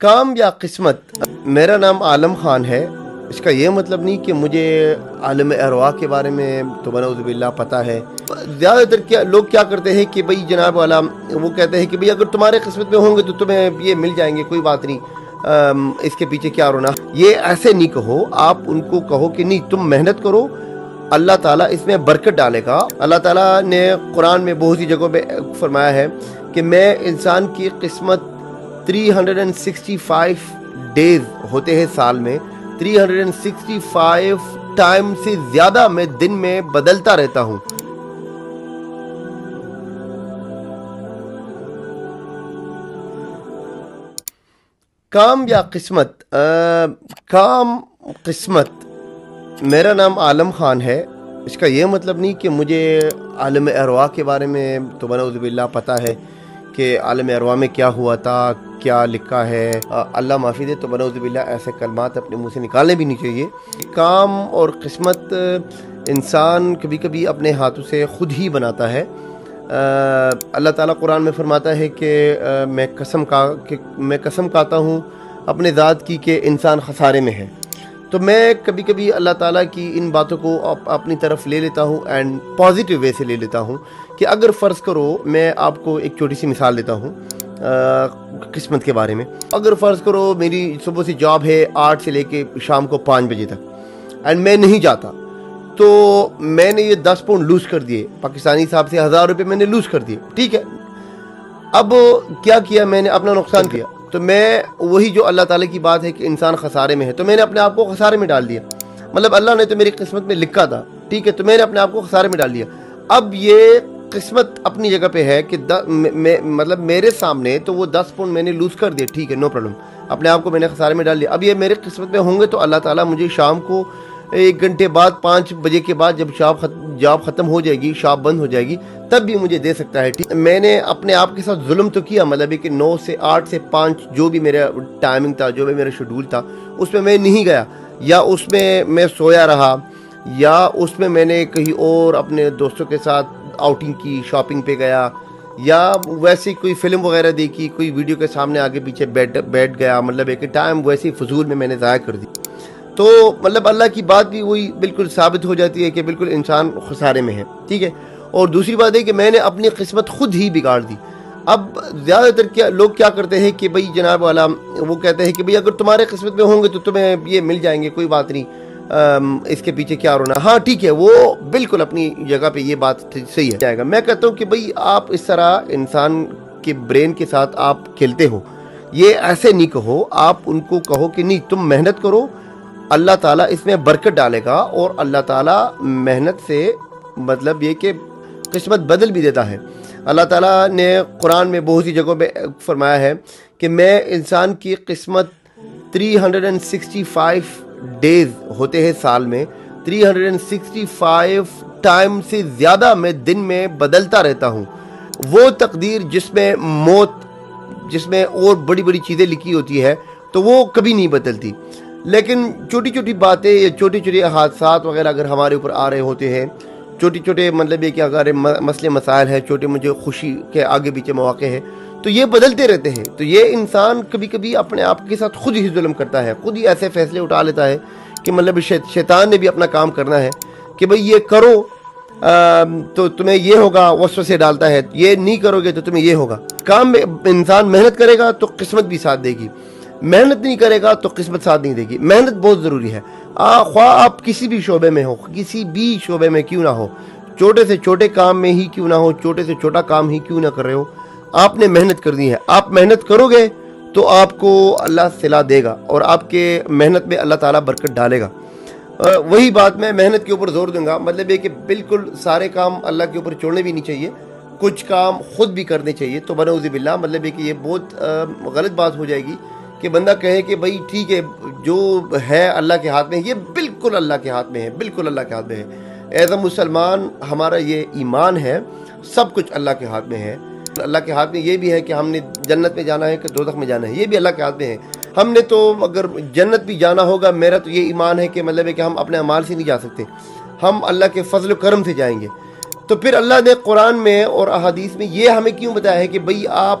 کام یا قسمت. میرا نام عالم خان ہے. اس کا یہ مطلب نہیں کہ مجھے عالم ارواح کے بارے میں تو نعوذ باللہ پتہ ہے. زیادہ تر لوگ کیا کرتے ہیں کہ بھئی جناب والا وہ کہتے ہیں کہ بھئی اگر تمہارے قسمت میں ہوں گے تو تمہیں یہ مل جائیں گے, کوئی بات نہیں, اس کے پیچھے کیا رونا. یہ ایسے نہیں کہو, آپ ان کو کہو کہ نہیں تم محنت کرو, اللہ تعالیٰ اس میں برکت ڈالے گا. اللہ تعالیٰ نے قرآن میں بہت سی جگہوں پہ فرمایا ہے کہ میں انسان کی قسمت 365 ڈیز ہوتے ہیں سال میں, 365 ٹائم سے زیادہ میں دن میں بدلتا رہتا ہوں. کام یا قسمت. کام قسمت. میرا نام عالم خان ہے. اس کا یہ مطلب نہیں کہ مجھے عالم ارواح کے بارے میں تو نعوذ باللہ پتہ ہے کہ عالم ارواح میں کیا ہوا تھا, کیا لکھا ہے. اللہ معافی دے, تو نعوذ باللہ ایسے کلمات اپنے منہ سے نکالنے بھی نہیں چاہیے. کام اور قسمت انسان کبھی کبھی اپنے ہاتھوں سے خود ہی بناتا ہے. اللہ تعالیٰ قرآن میں فرماتا ہے کہ میں قسم کھاتا ہوں اپنے ذات کی کہ انسان خسارے میں ہے. تو میں کبھی کبھی اللہ تعالیٰ کی ان باتوں کو اپنی طرف لے لیتا ہوں اینڈ پازیٹیو وے سے لے لیتا ہوں کہ اگر فرض کرو, میں آپ کو ایک چھوٹی سی مثال دیتا ہوں قسمت کے بارے میں. اگر فرض کرو میری صبح سے جاب ہے 8 سے لے کے شام کو 5 بجے تک اینڈ میں نہیں جاتا, تو میں نے یہ 10 پاؤنڈ لوز کر دیے, پاکستانی حساب سے 1000 روپے میں نے لوز کر دیے, ٹھیک ہے. اب کیا کیا میں نے, اپنا نقصان کیا. تو میں وہی جو اللہ تعالیٰ کی بات ہے کہ انسان خسارے میں ہے, تو میں نے اپنے آپ کو خسارے میں ڈال دیا. مطلب اللہ نے تو میری قسمت میں لکھا تھا, ٹھیک ہے, تو میں نے اپنے آپ کو خسارے میں ڈال دیا. اب یہ قسمت اپنی جگہ پہ ہے کہ مطلب میرے سامنے تو وہ 10 پاؤنڈ میں نے لوز کر دیا, ٹھیک ہے, نو پرابلم, اپنے آپ کو میں نے خسارے میں ڈال دیا. اب یہ میرے قسمت میں ہوں گے تو اللہ تعالیٰ مجھے شام کو 1 گھنٹے بعد 5 بجے کے بعد جب جاب ختم ہو جائے گی, شاپ بند ہو جائے گی, تب بھی مجھے دے سکتا ہے. ٹھیک, میں نے اپنے آپ کے ساتھ ظلم تو کیا, مطلب ہے کہ 9 سے 8 سے 5 جو بھی میرا ٹائمنگ تھا, جو بھی میرا شیڈول تھا, اس میں نہیں گیا, یا اس میں سویا رہا, یا اس میں نے کہیں اور اپنے دوستوں کے ساتھ آؤٹنگ کی, شاپنگ پہ گیا, یا ویسے کوئی فلم وغیرہ دیکھی, کوئی ویڈیو کے سامنے آگے پیچھے بیٹھ گیا, مطلب ہے کہ ٹائم ویسے فضول میں نے ضائع کر دی. تو مطلب اللہ کی بات بھی وہی بالکل ثابت ہو جاتی ہے کہ بالکل انسان خسارے میں ہے, ٹھیک ہے. اور دوسری بات ہے کہ میں نے اپنی قسمت خود ہی بگاڑ دی. اب زیادہ تر لوگ کیا کرتے ہیں کہ بھئی جناب والا وہ کہتے ہیں کہ بھئی اگر تمہارے قسمت میں ہوں گے تو تمہیں یہ مل جائیں گے, کوئی بات نہیں, اس کے پیچھے کیا رونا. ہاں ٹھیک ہے, وہ بالکل اپنی جگہ پہ یہ بات صحیح ہے جائے گا. میں کہتا ہوں کہ بھئی آپ اس طرح انسان کے برین کے ساتھ آپ کھیلتے ہو, یہ ایسے نہیں کہو, آپ ان کو کہو کہ نہیں تم محنت کرو, اللہ تعالیٰ اس میں برکت ڈالے گا. اور اللہ تعالیٰ محنت سے مطلب یہ کہ قسمت بدل بھی دیتا ہے. اللہ تعالیٰ نے قرآن میں بہت سی جگہوں پہ فرمایا ہے کہ میں انسان کی قسمت 365 ڈیز ہوتے ہیں سال میں, 365 ٹائم سے زیادہ میں دن میں بدلتا رہتا ہوں. وہ تقدیر جس میں موت, جس میں اور بڑی بڑی چیزیں لکھی ہوتی ہے, تو وہ کبھی نہیں بدلتی. لیکن چھوٹی چھوٹی باتیں یا چھوٹی چھوٹی حادثات وغیرہ اگر ہمارے اوپر آ رہے ہوتے ہیں, چھوٹی چھوٹے مطلب یہ کہ اگر مسئلے مسائل ہے, چھوٹے مجھے خوشی کے آگے پیچھے مواقع ہے, تو یہ بدلتے رہتے ہیں. تو یہ انسان کبھی کبھی اپنے آپ کے ساتھ خود ہی ظلم کرتا ہے, خود ہی ایسے فیصلے اٹھا لیتا ہے کہ مطلب شیطان نے بھی اپنا کام کرنا ہے کہ بھئی یہ کرو تو تمہیں یہ ہوگا, وسوسے ڈالتا ہے, یہ نہیں کرو گے تو تمہیں یہ ہوگا. کام میں انسان محنت کرے گا تو قسمت بھی ساتھ دے گی, محنت نہیں کرے گا تو قسمت ساتھ نہیں دے گی. محنت بہت ضروری ہے, خواہ آپ کسی بھی شعبے میں ہو, کسی بھی شعبے میں کیوں نہ ہو, چھوٹے سے چھوٹے کام میں ہی کیوں نہ ہو, چھوٹے سے چھوٹا کام ہی کیوں نہ کر رہے ہو, آپ نے محنت کرنی ہے. آپ محنت کرو گے تو آپ کو اللہ صلہ دے گا, اور آپ کے محنت میں اللہ تعالیٰ برکت ڈالے گا. وہی بات میں محنت کے اوپر زور دوں گا, مطلب یہ کہ بالکل سارے کام اللہ کے اوپر چھوڑنے بھی نہیں چاہیے, کچھ کام خود بھی کرنے چاہیے. تو نعوذ باللہ مطلب یہ کہ یہ بہت غلط بات ہو جائے گی کہ بندہ کہے کہ بھئی ٹھیک ہے جو ہے اللہ کے ہاتھ میں, یہ بالکل اللہ کے ہاتھ میں ہے, بالکل اللہ کے ہاتھ میں ہے. ایز اے مسلمان ہمارا یہ ایمان ہے, سب کچھ اللہ کے ہاتھ میں ہے. اللہ کے ہاتھ میں یہ بھی ہے کہ ہم نے جنت میں جانا ہے کہ دوزخ میں جانا ہے, یہ بھی اللہ کے ہاتھ میں ہے. ہم نے تو اگر جنت بھی جانا ہوگا, میرا تو یہ ایمان ہے کہ مطلب ہے کہ ہم اپنے اعمال سے نہیں جا سکتے, ہم اللہ کے فضل و کرم سے جائیں گے. تو پھر اللہ نے قرآن میں اور احادیث میں یہ ہمیں کیوں بتایا ہے کہ بھئی آپ